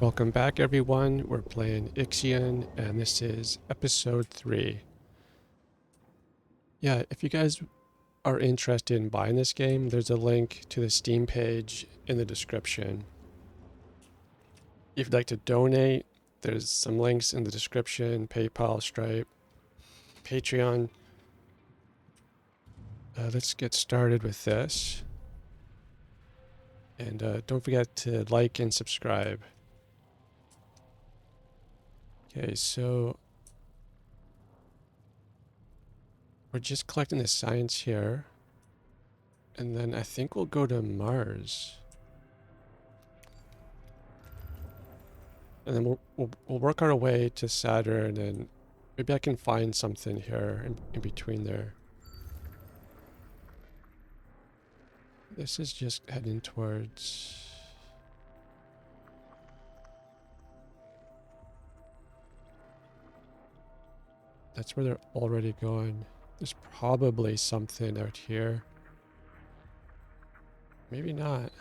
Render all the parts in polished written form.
Welcome back, everyone. We're playing IXION, and this is episode 3. Yeah, if you guys are interested in buying this game, there's a link to the Steam page in the description. If you'd like to donate, there's some links in the description: PayPal, Stripe, Patreon. Let's get started with this. And don't forget to like and subscribe. Okay, so we're just collecting the science here. And then I think we'll go to Mars. And then we'll work our way to Saturn, and maybe I can find something here in between there. This is just heading towards... That's where they're already going. There's probably something out here. Maybe not.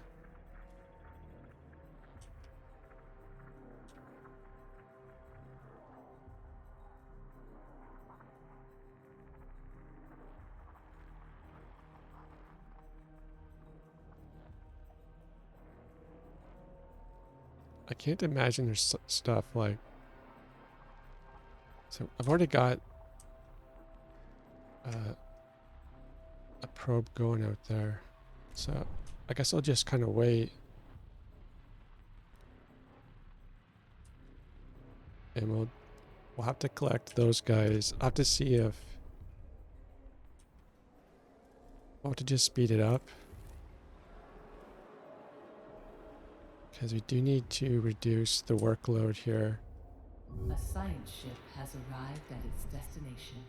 I can't imagine there's stuff like... So I've already got a probe going out there. So I guess I'll just kind of wait. And we'll have to collect those guys. I'll have to see if... I'll have to just speed it up. Because we do need to reduce the workload here. A science ship has arrived at its destination.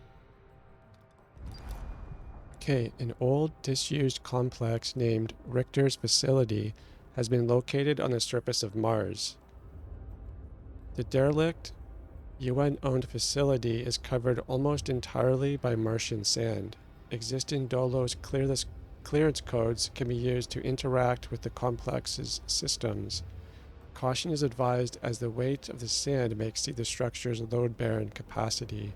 Okay, an old disused complex named Richter's Facility has been located on the surface of Mars. The derelict, UN-owned facility is covered almost entirely by Martian sand. Existing Dolos clearance codes can be used to interact with the complex's systems. Caution is advised as the weight of the sand may exceed the structure's load-bearing capacity.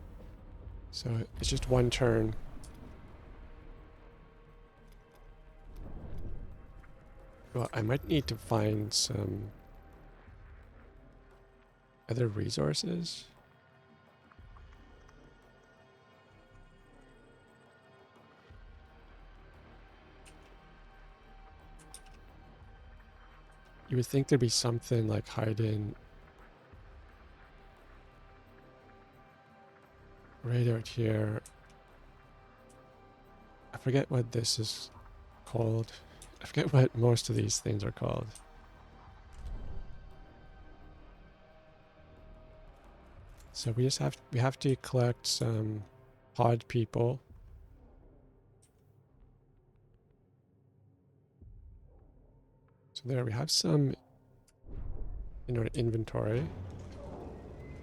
So it's just one turn. Well, I might need to find some other resources. You would think there'd be something like hiding right out here. I forget what this is called. I forget what most of these things are called. So we have to collect some pod people. So there we have some in our inventory.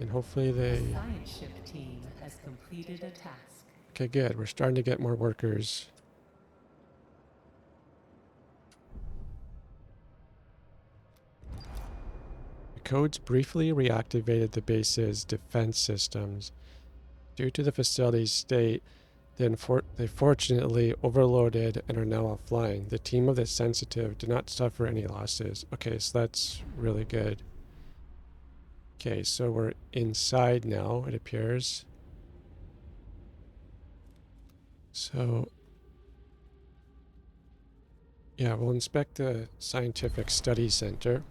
And hopefully they... The science ship team has completed a task. Okay, good. We're starting to get more workers. The codes briefly reactivated the base's defense systems. Due to the facility's state, they fortunately overloaded and are now offline. The team of the sensitive did not suffer any losses. Okay, so that's really good. Okay, so we're inside now, it appears. So, yeah, we'll inspect the Scientific Study Center.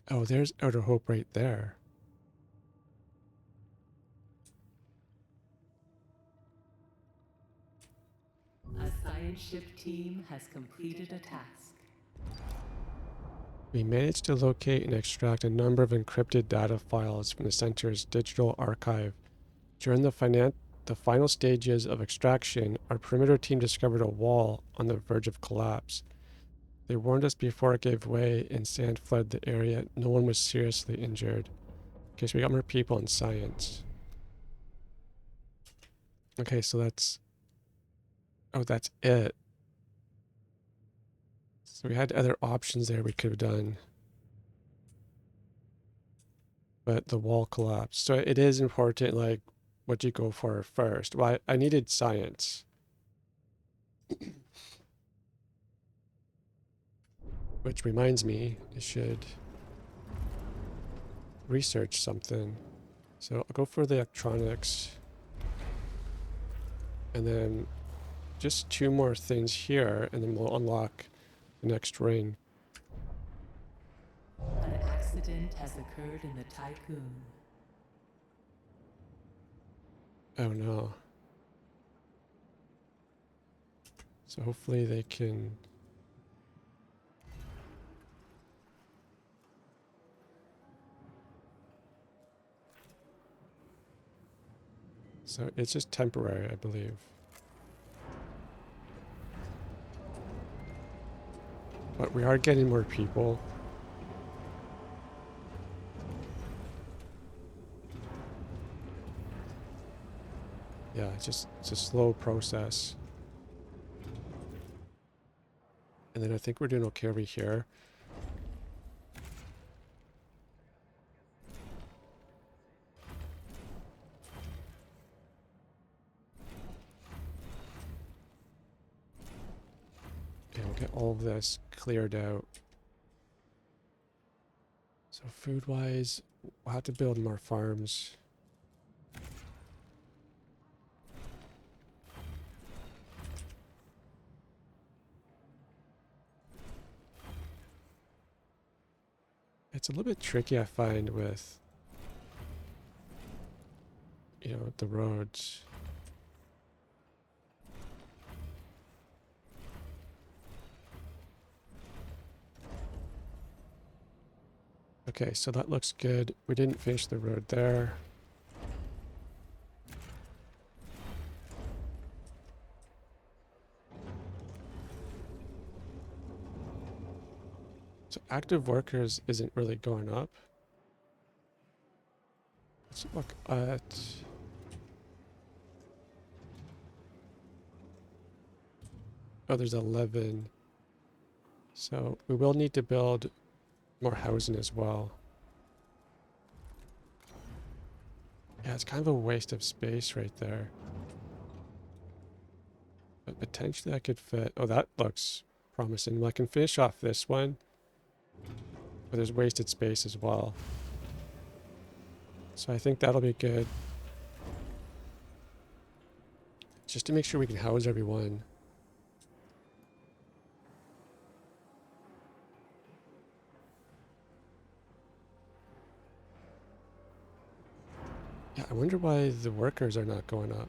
Oh, there's Outer Hope right there. A science ship team has completed a task. We managed to locate and extract a number of encrypted data files from the center's digital archive. During the final stages of extraction, our perimeter team discovered a wall on the verge of collapse. They warned us before it gave way and sand flooded the area. No one was seriously injured. Okay, so we got more people in science. Okay, so that's... Oh, that's it. So we had other options there we could have done. But the wall collapsed. So it is important, like, what you go for first. Well, I needed science. Which reminds me, I should research something. So I'll go for the electronics. And then just 2 more things here, and then we'll unlock the next ring. An accident has occurred in the Tiqqun. Oh no. So hopefully they can... So it's just temporary, I believe. But we are getting more people. Yeah, it's a slow process. And then I think we're doing okay over here. Yeah, we'll get all of this cleared out. So food-wise, we'll have to build more farms. It's a little bit tricky, I find, with, you know, the roads. Okay, so that looks good. We didn't finish the road there. So active workers isn't really going up. Let's look at... Oh, there's 11. So we will need to build more housing as well. Yeah, it's kind of a waste of space right there. But potentially I could fit... Oh, that looks promising. Well, I can finish off this one. But there's wasted space as well. So I think that'll be good. Just to make sure we can house everyone. Yeah, I wonder why the workers are not going up.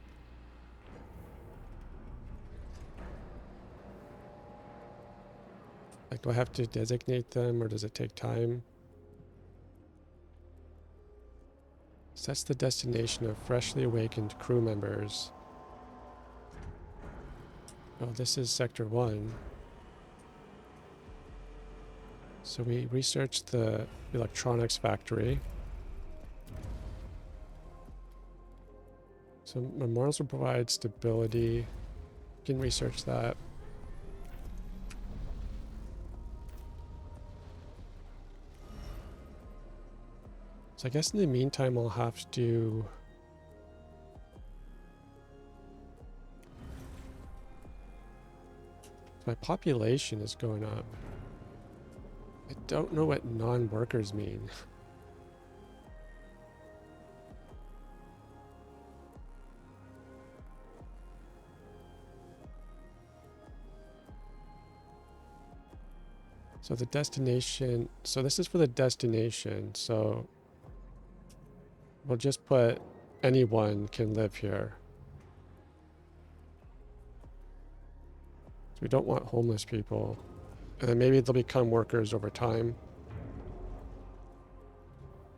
Like, do I have to designate them or does it take time? So that's the destination of freshly awakened crew members. Oh, this is Sector 1. So we researched the electronics factory. So memorials will provide stability. You can research that. So I guess in the meantime, I'll have to... My population is going up. I don't know what non-workers mean. So the destination... So this is for the destination, so... We'll just put anyone can live here. So we don't want homeless people. And then maybe they'll become workers over time.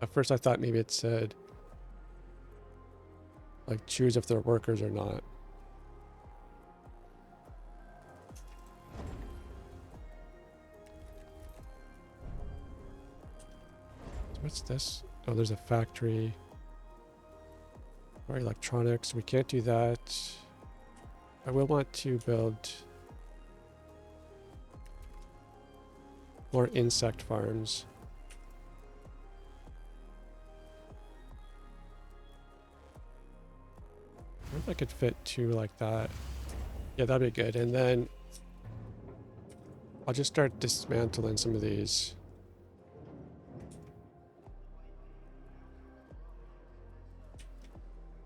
At first I thought maybe it said, like, choose if they're workers or not. What's this? Oh, there's a factory. Or electronics. We can't do that. I will want to build more insect farms. I wonder if I could fit two like that. Yeah, that'd be good. And then I'll just start dismantling some of these.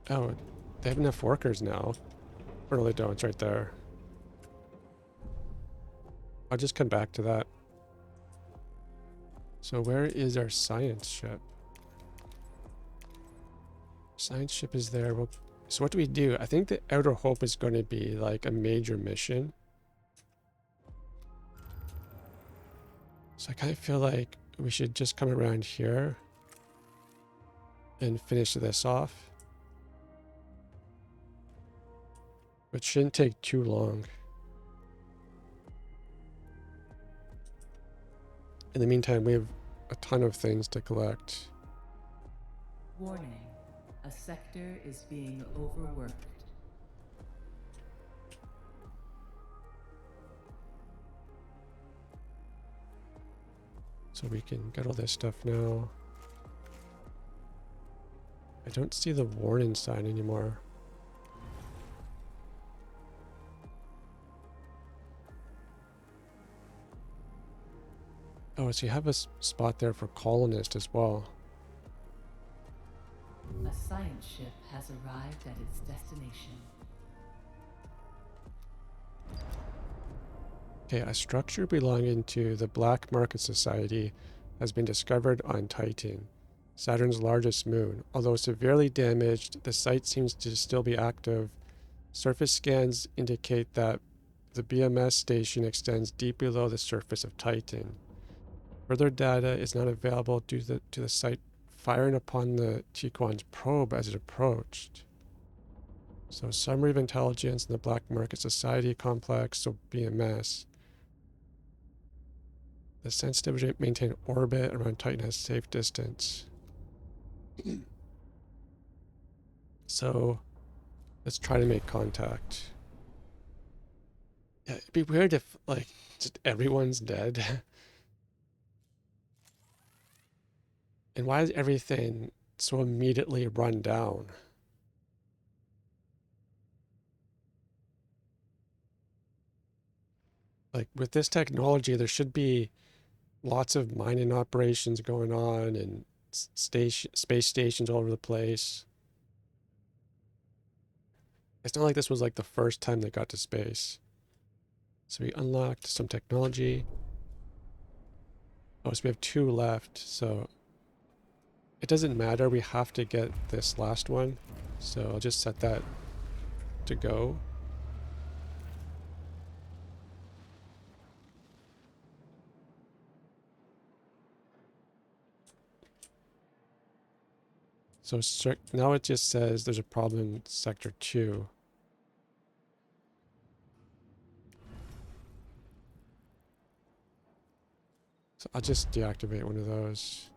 Oh, they have enough workers now. Or no, they don't. It's right there. I'll just come back to that. So where is our science ship? Science ship is there. Well, so what do we do? I think the Outer Hope is going to be like a major mission. So I kind of feel like we should just come around here and finish this off. It shouldn't take too long. In the meantime, we have a ton of things to collect. Warning. A sector is being overworked. So we can get all this stuff now. I don't see the warning sign anymore. Oh, so you have a spot there for colonists as well. A science ship has arrived at its destination. Okay, a structure belonging to the Black Market Society has been discovered on Titan, Saturn's largest moon. Although severely damaged, the site seems to still be active. Surface scans indicate that the BMS station extends deep below the surface of Titan. Further data is not available due to the site firing upon the Tiqqun's probe as it approached. So, summary of intelligence in the Black Market Society complex, so BMS. The sensitivity to maintain orbit around Titan has safe distance. So, let's try to make contact. Yeah, it'd be weird if, like, just everyone's dead. And why is everything so immediately run down? Like, with this technology, there should be lots of mining operations going on and space stations all over the place. It's not like this was like the first time they got to space. So we unlocked some technology. Oh, so we have two left. So it doesn't matter. We have to get this last one. So I'll just set that to go. So now it just says there's a problem in sector 2. So I'll just deactivate one of those.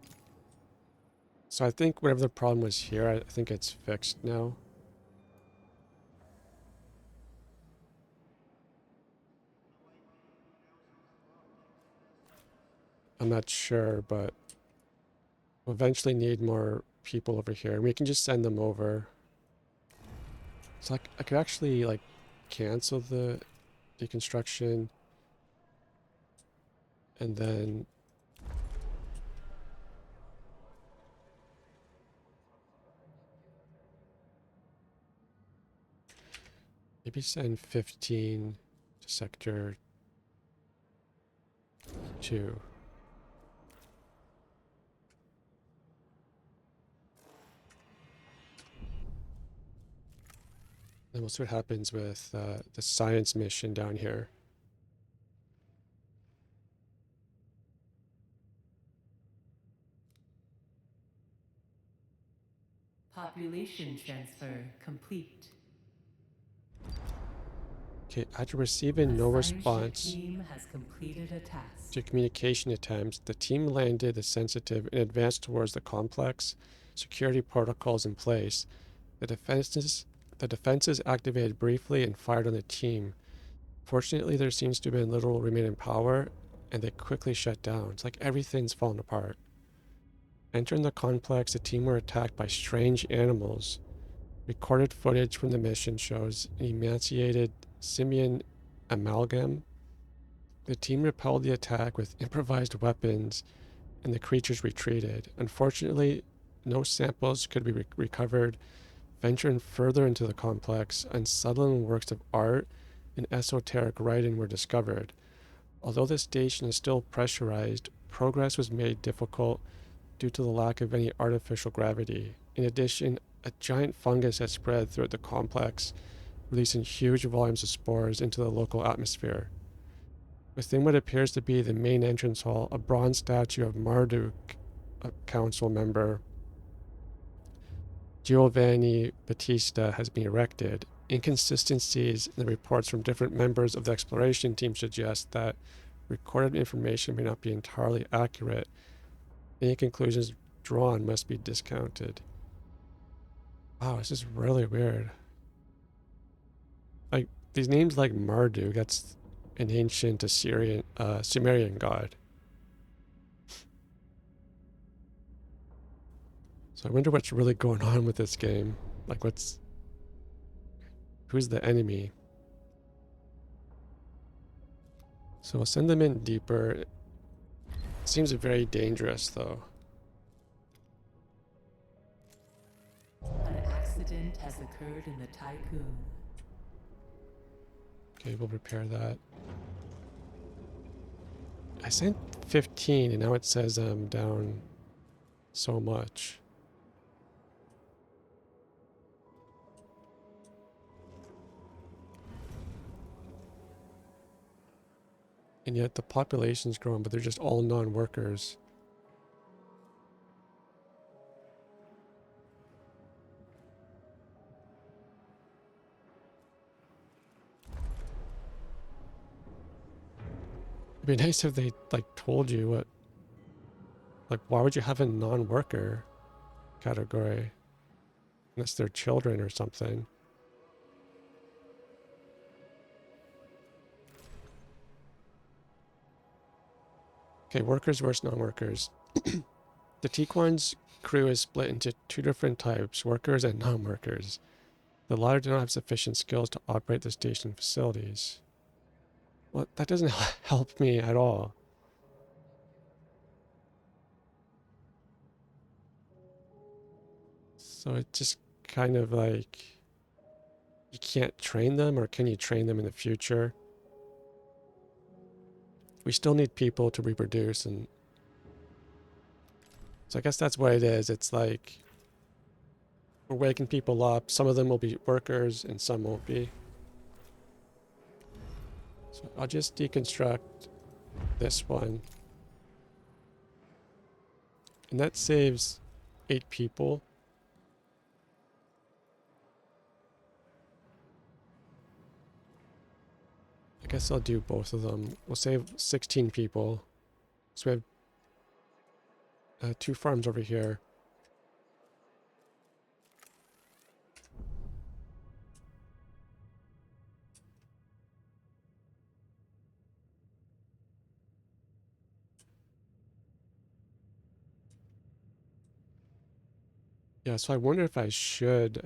So I think whatever the problem was here, I think it's fixed now. I'm not sure, but we'll eventually need more people over here. We can just send them over. So I could actually like cancel the deconstruction and then maybe send 15 to sector 2. Then we'll see what happens with the science mission down here. Population transfer complete. Okay, after receiving no A science ship response team has completed a task. to communication attempts, the team landed the sensitive and advanced towards the complex security protocols in place. The defenses activated briefly and fired on the team. Fortunately, there seems to have been little remaining power, and they quickly shut down. It's like everything's fallen apart. Entering the complex, the team were attacked by strange animals. Recorded footage from the mission shows an emaciated simian amalgam. The team repelled the attack with improvised weapons, and the creatures retreated. Unfortunately, no samples could be recovered. Venturing further into the complex, unsettling works of art and esoteric writing were discovered. Although the station is still pressurized, progress was made difficult due to the lack of any artificial gravity. In addition, a giant fungus has spread throughout the complex, releasing huge volumes of spores into the local atmosphere. Within what appears to be the main entrance hall, a bronze statue of Marduk, a council member, Giovanni Battista, has been erected. Inconsistencies in the reports from different members of the exploration team suggest that recorded information may not be entirely accurate. Any conclusions drawn must be discounted. Wow, this is really weird. Like, these names like Marduk, that's an ancient Assyrian, Sumerian god. So I wonder what's really going on with this game. Like, who's the enemy? So we'll send them in deeper. It seems very dangerous, though. An accident has occurred in the Tiqqun. Okay, we'll repair that. I sent 15, and now it says I'm down so much. And yet the population's growing, but they're just all non-workers. It'd be nice if they, like, told you what... Like, why would you have a non-worker category? Unless they're children or something. Okay, workers versus non-workers. The Tiqqun's crew is split into two different types, workers and non-workers. The latter do not have sufficient skills to operate the station facilities. Well, that doesn't help me at all. So it's just kind of like, you can't train them, or can you train them in the future? We still need people to reproduce, and so I guess that's what it is. It's like we're waking people up. Some of them will be workers and some won't be. So I'll just deconstruct this one. And that saves 8 people. I guess I'll do both of them. We'll save 16 people. So we have 2 farms over here. Yeah, so I wonder if I should,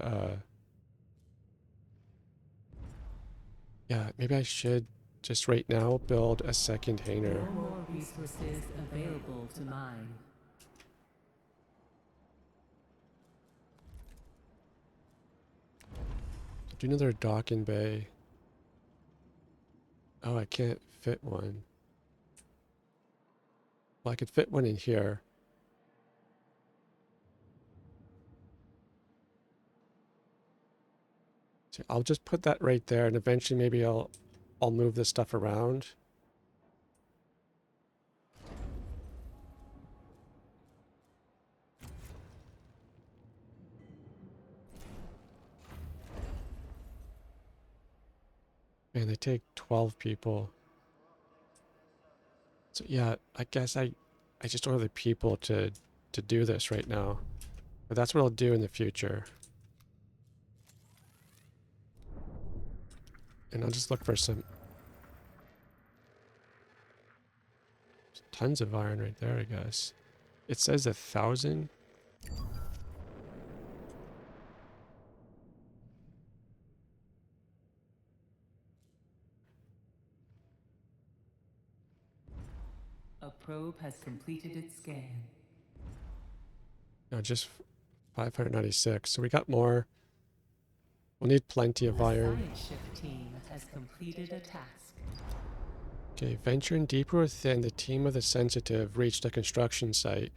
yeah, maybe I should just right now build a second hangar. No more resources available to mine. Do another docking bay. Oh, I can't fit one. Well, I could fit one in here. So I'll just put that right there, and eventually maybe I'll move this stuff around. And they take 12 people. So yeah, I guess I just don't have the people to do this right now. But that's what I'll do in the future. And I'll just look for some tons of iron right there, I guess. It says 1,000. A probe has completed its scan. No, just 596. So we got more. We'll need plenty of A iron. science ship team has completed a task. Okay, venturing deeper within, the team of the Sensitive reached a construction site.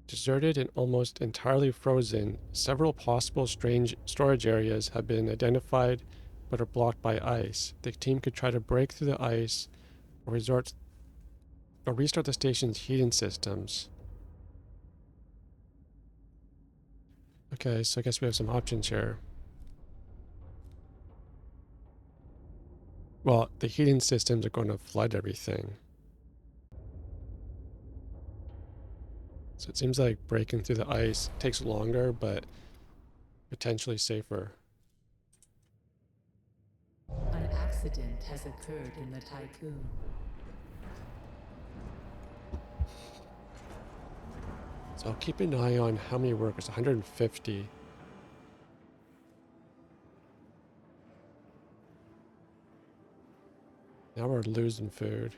Deserted and almost entirely frozen, several possible strange storage areas have been identified but are blocked by ice. The team could try to break through the ice or restart the station's heating systems. Okay, so I guess we have some options here. Well, the heating systems are going to flood everything. So it seems like breaking through the ice takes longer, but potentially safer. An accident has occurred in the Tiqqun. So I'll keep an eye on how many workers. 150. Now we're losing food.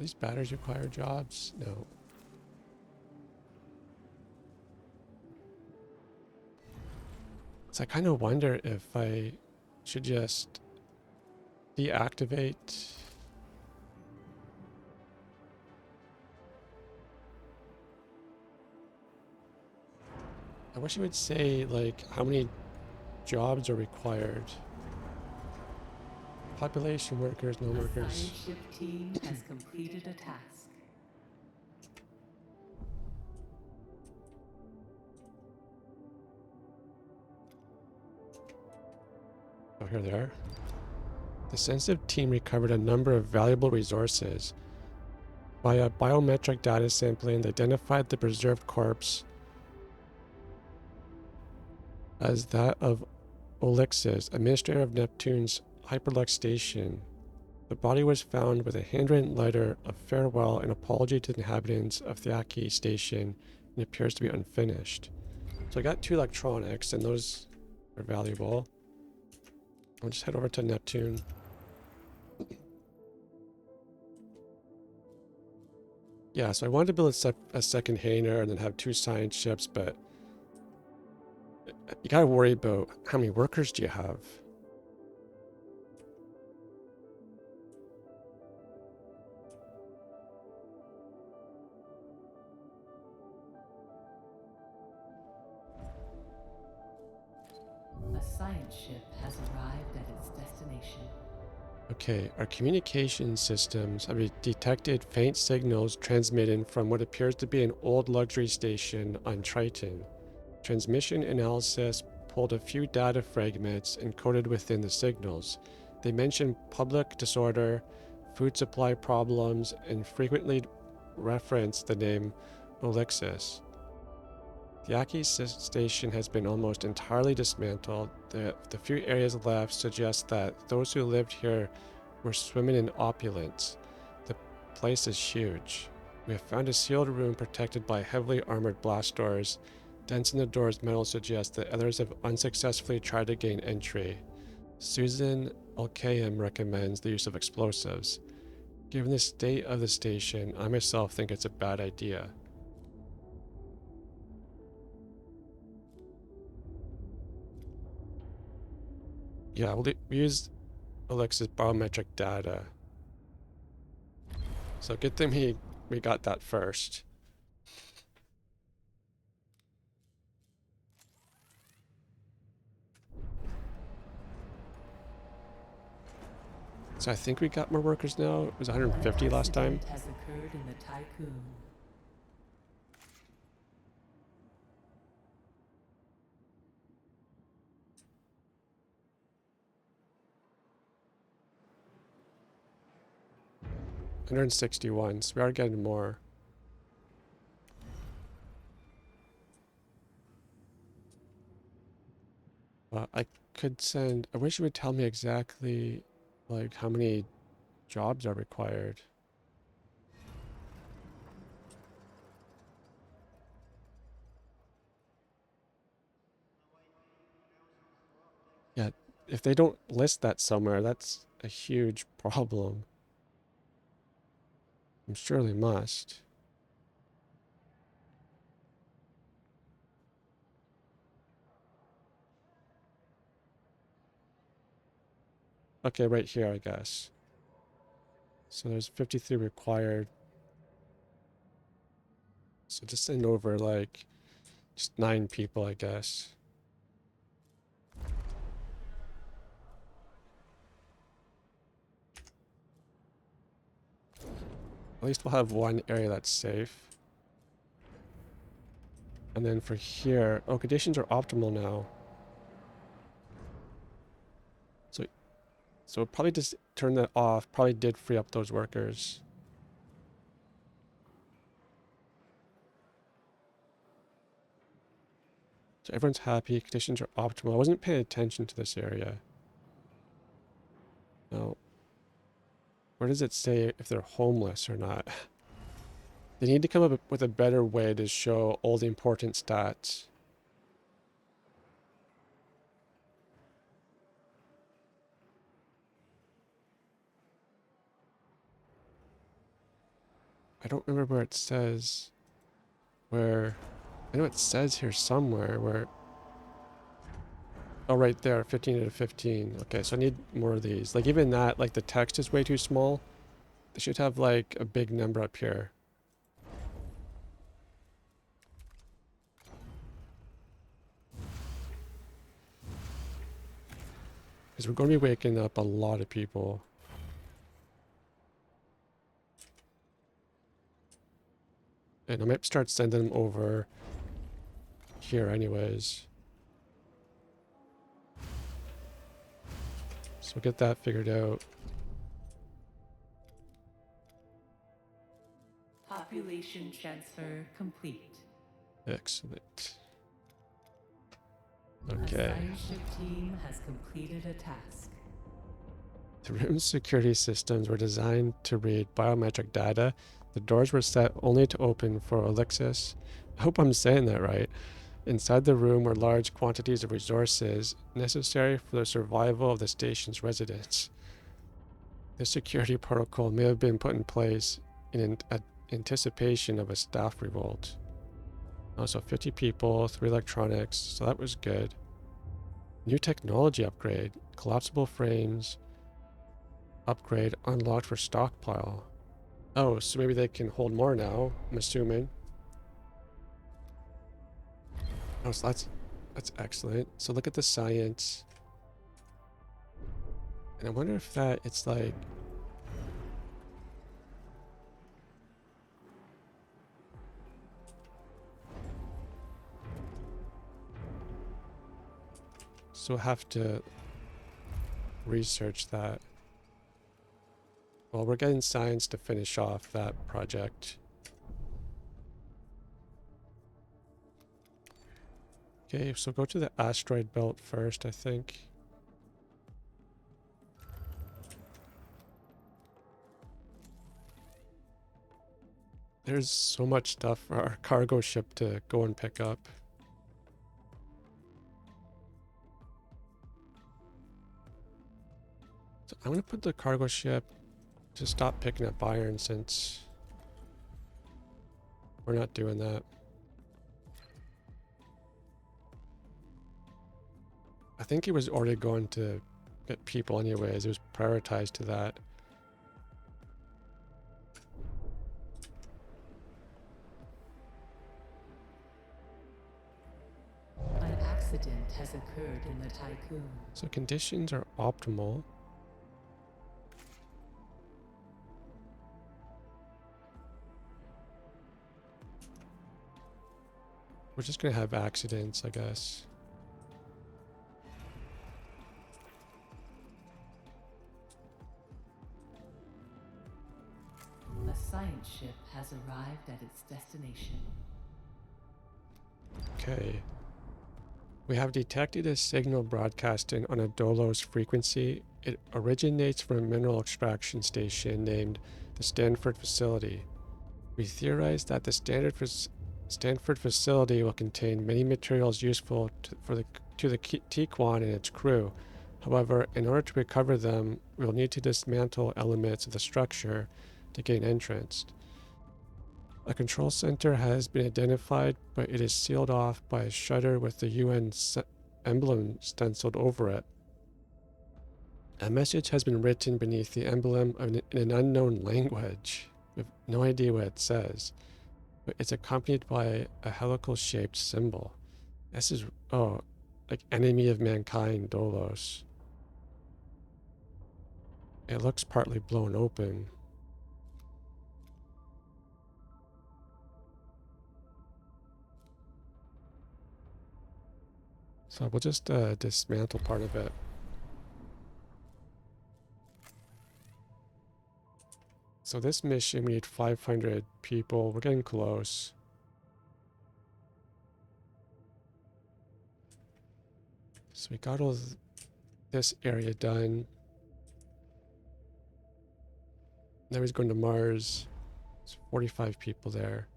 These batteries require jobs? No. So I kind of wonder if I should just deactivate. I wish it would say, like, how many jobs are required. Population workers, no A workers. science ship team has completed a task. Oh, here they are. The sensitive team recovered a number of valuable resources. Via biometric data sampling, they identified the preserved corpse as that of Olixis, administrator of Neptune's Hyperlux station. The body was found with a handwritten letter of farewell and apology to the inhabitants of Thiaki station and appears to be unfinished. So I got 2 electronics, and those are valuable. I'll just head over to Neptune. Yeah, so I wanted to build a second hangar and then have 2 science ships, but you gotta worry about how many workers do you have. A science ship has arrived at its destination. Okay, our communication systems have detected faint signals transmitted from what appears to be an old luxury station on Triton. Transmission analysis pulled a few data fragments encoded within the signals. They mention public disorder, food supply problems, and frequently reference the name Olixis. The Aki station has been almost entirely dismantled. The few areas left suggest that those who lived here were swimming in opulence. The place is huge. We have found a sealed room protected by heavily armored blast doors. Dents in the door's metal suggest that others have unsuccessfully tried to gain entry. Susan Alkayem recommends the use of explosives. Given the state of the station, I myself think it's a bad idea. Yeah, we'll use Alexa's biometric data. So good thing we got that first. So I think we got more workers now. It was 150 last time. Has occurred in the Tiqqun. 161, so we are getting more. I could send, I wish you would tell me exactly like how many jobs are required. Yeah, if they don't list that somewhere, that's a huge problem. I'm sure they must. Okay, right here, I guess. So there's 53 required. So just send over like just 9 people, I guess. At least we'll have one area that's safe. And then for here, oh, conditions are optimal now. So probably just turn that off. Probably did free up those workers. So everyone's happy. Conditions are optimal. I wasn't paying attention to this area. Now, where does it say if they're homeless or not? They need to come up with a better way to show all the important stats. I don't remember where it says where. I know it says here somewhere where. Oh, right there, 15 out of 15. Okay, so I need more of these. Like even that, like the text is way too small. They should have like a big number up here. Because we're going to be waking up a lot of people. And I might start sending them over here anyways. So we'll get that figured out. Population transfer complete. Excellent. A Okay. science ship team has completed a task. The room's security systems were designed to read biometric data. The doors were set only to open for Elixis. I hope I'm saying that right. Inside the room were large quantities of resources necessary for the survival of the station's residents. This security protocol may have been put in place in anticipation of a staff revolt. Also, 50 people, 3 electronics, so that was good. New technology upgrade, collapsible frames, upgrade unlocked for stockpile. Oh, so maybe they can hold more now, I'm assuming. Oh, so that's excellent. So look at the science. And I wonder if that, it's like... So we'll have to research that. Well, we're getting science to finish off that project. Okay, so go to the asteroid belt first, I think. There's so much stuff for our cargo ship to go and pick up. So I'm going to put the cargo ship to stop picking up iron since we're not doing that. I think it was already going to get people anyways. It was prioritized to that. An accident has occurred in the Tiqqun. So conditions are optimal. We're just going to have accidents, I guess. science ship has arrived at its destination. Okay. We have detected a signal broadcasting on a Dolos frequency. It originates from a mineral extraction station named the Stanford Facility. We theorize that the Stanford Facility will contain many materials useful to the Tiqqun and its crew. However, in order to recover them, we will need to dismantle elements of the structure to gain entrance. A control center has been identified, but it is sealed off by a shutter with the UN emblem stenciled over it. A message has been written beneath the emblem in an unknown language. We have no idea what it says, but it's accompanied by a helical-shaped symbol. This is, like enemy of mankind, Dolos. It looks partly blown open. So we'll just dismantle part of it. So this mission, we need 500 people. We're getting close. So we got all this area done. Now he's going to Mars. There's 45 people there.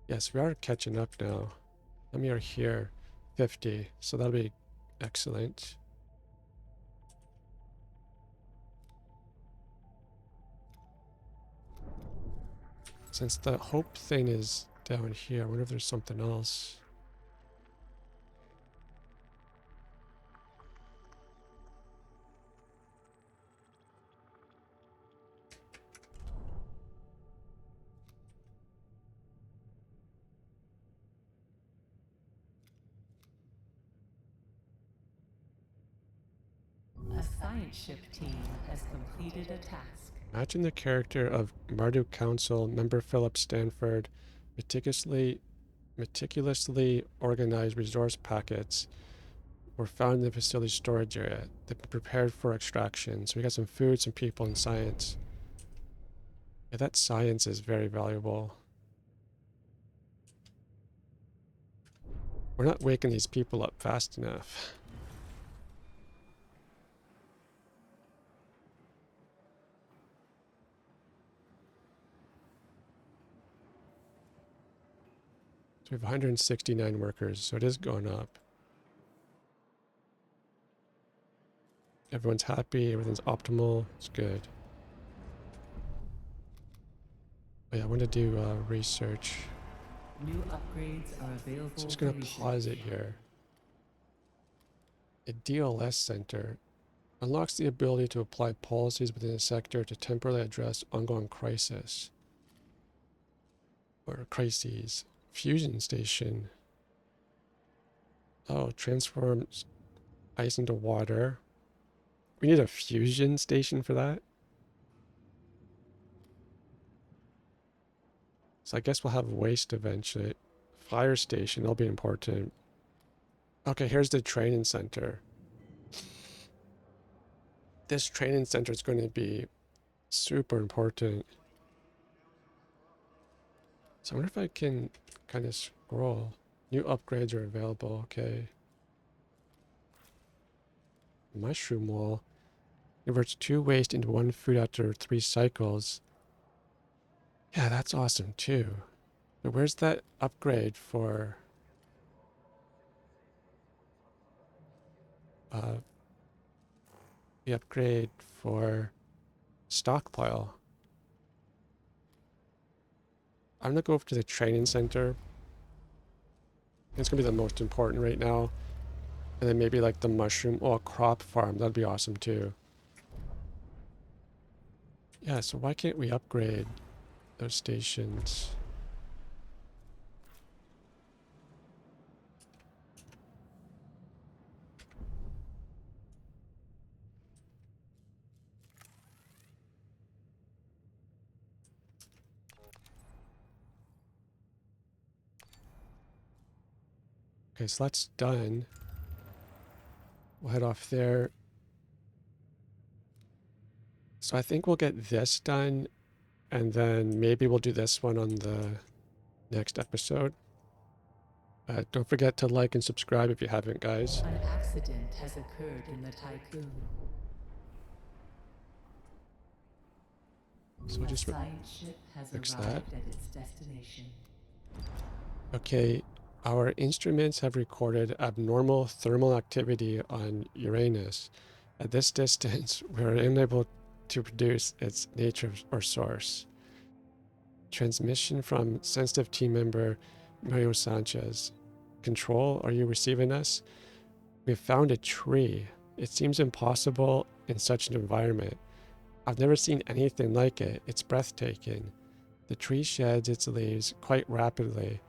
Yes, we are catching up now. And we are here. 50. So that'll be excellent. Since the hope thing is down here, I wonder if there's something else. A science ship team has completed a task. Imagine the character of Marduk Council member Philip Stanford meticulously organized resource packets were found in the facility's storage area. They've been prepared for extraction. So we got some food, some people, and science. Yeah, that science is very valuable. We're not waking these people up fast enough. So we have 169 workers, so it is going up. Everyone's happy, everything's optimal, it's good. Oh yeah, I want to do research. New upgrades are available. So I'm just going to pause it here. A DLS center unlocks the ability to apply policies within a sector to temporarily address ongoing crises or crises. Fusion station. Oh, transforms ice into water. We need a fusion station for that. So I guess we'll have waste eventually. Fire station, that'll be important. Okay, here's the training center. This training center is going to be super important. So I wonder if I can kind of scroll. New upgrades are available, okay. Mushroom wall. Converts 2 waste into 1 food after 3 cycles. Yeah, that's awesome too. But where's that upgrade for the upgrade for stockpile? I'm gonna go over to the training center. It's gonna be the most important right now. And then maybe like the mushroom or crop farm, that'd be awesome too. Yeah, so why can't we upgrade those stations? Okay, so that's done. We'll head off there. So I think we'll get this done And then maybe we'll do this one on the next episode. Don't forget to like and subscribe if you haven't, guys. An accident has occurred in the Tiqqun. So we'll A just science ship has fix that. arrived at its destination. Okay, our instruments have recorded abnormal thermal activity on Uranus. At this distance, we are unable to produce its nature or source. Transmission from sensitive team member Mario Sanchez. Control, are you receiving us? We have found a tree. It seems impossible in such an environment. I've never seen anything like it. It's breathtaking. The tree sheds its leaves quite rapidly,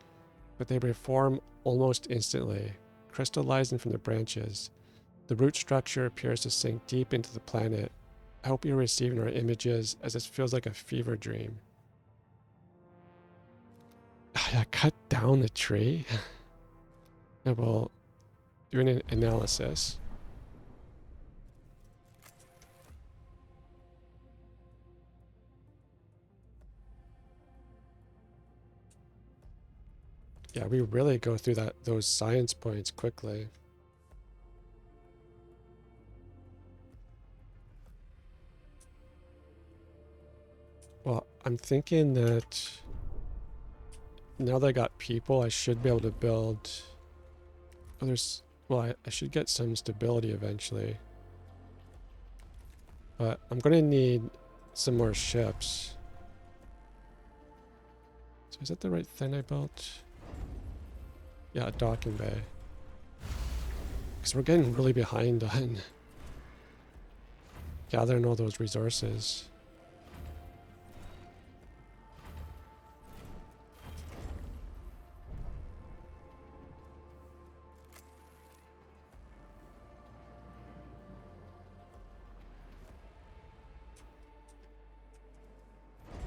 but they reform almost instantly, crystallizing from the branches. The root structure appears to sink deep into the planet. I hope you're receiving our images, as this feels like a fever dream. I cut down the tree? I will do an analysis. Yeah, we really go through those science points quickly. Well, I'm thinking that now that I got people, I should be able to build... Oh, I should get some stability eventually. But I'm going to need some more ships. So is that the right thing I built? Yeah, a docking bay. Because we're getting really behind on gathering all those resources.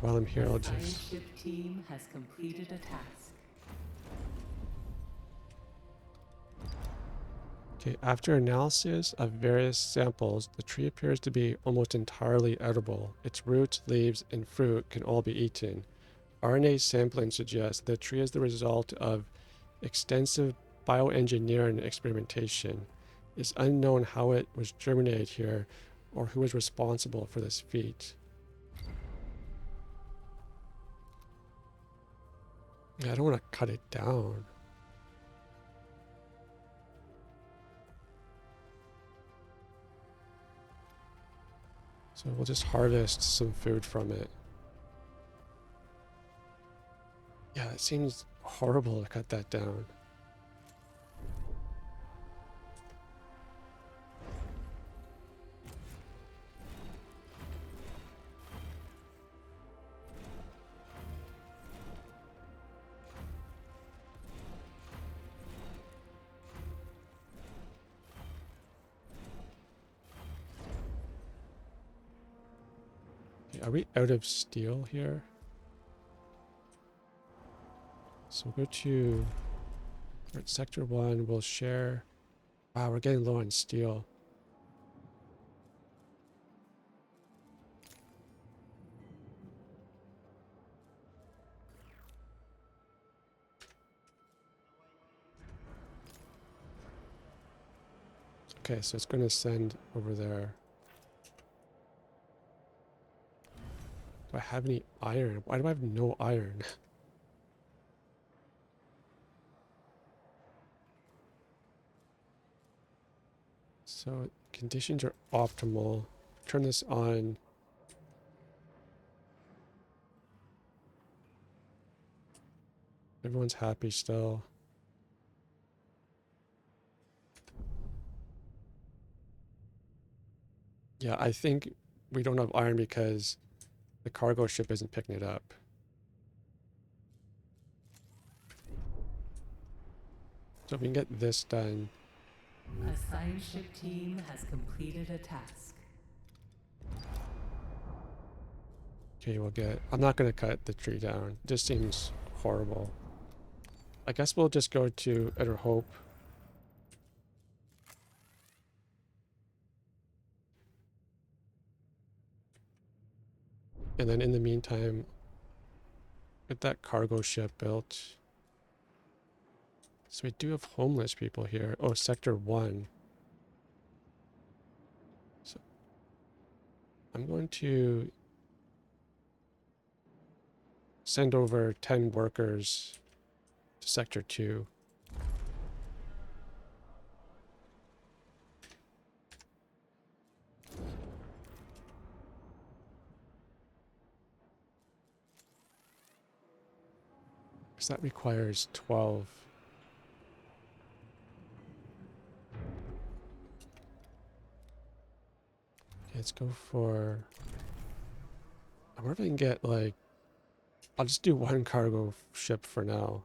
While I'm here, I'll The science just... ship team has completed a task. Okay, after analysis of various samples, the tree appears to be almost entirely edible. Its roots, leaves, and fruit can all be eaten. RNA sampling suggests the tree is the result of extensive bioengineering experimentation. It's unknown how it was germinated here or who was responsible for this feat. I don't want to cut it down. So we'll just harvest some food from it. Yeah, it seems horrible to cut that down. Okay, are we out of steel here? So we'll go to sector 1, we'll share. Wow, we're getting low on steel. Okay, so it's going to send over there. Do I have any iron? Why do I have no iron? So conditions are optimal. Turn this on. Everyone's happy still. Yeah, I think we don't have iron because the cargo ship isn't picking it up. So if we can get this done. A science ship team has completed a task. Okay, we'll get... I'm not going to cut the tree down. It just seems horrible. I guess we'll just go to Utter Hope. And then in the meantime, get that cargo ship built. So we do have homeless people here. Oh, Sector 1. So I'm going to send over 10 workers to Sector 2. Because that requires 12. Okay, let's go for... I wonder if I can get, like... I'll just do one cargo ship for now.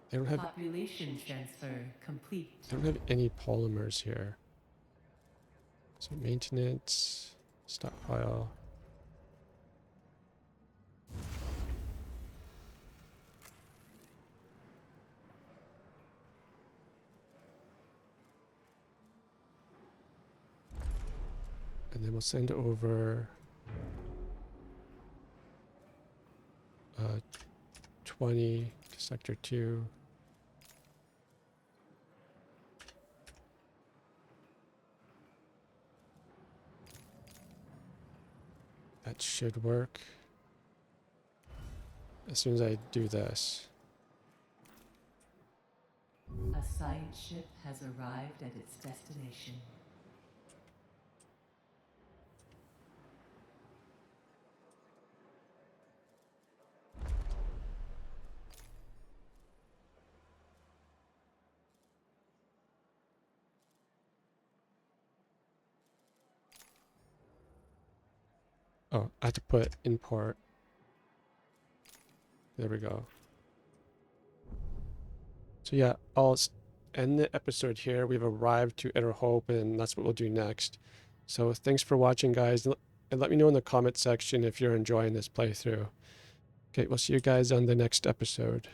They don't have... Population transfer complete. I don't have any polymers here. So maintenance, stockpile. And then we'll send over 20 to Sector 2. That should work. As soon as I do this. A science ship has arrived at its destination. Oh, I have to put import. There we go. So yeah, I'll end the episode here. We've arrived to Inner Hope, and that's what we'll do next. So thanks for watching, guys, and let me know in the comment section if you're enjoying this playthrough. Okay, we'll see you guys on the next episode.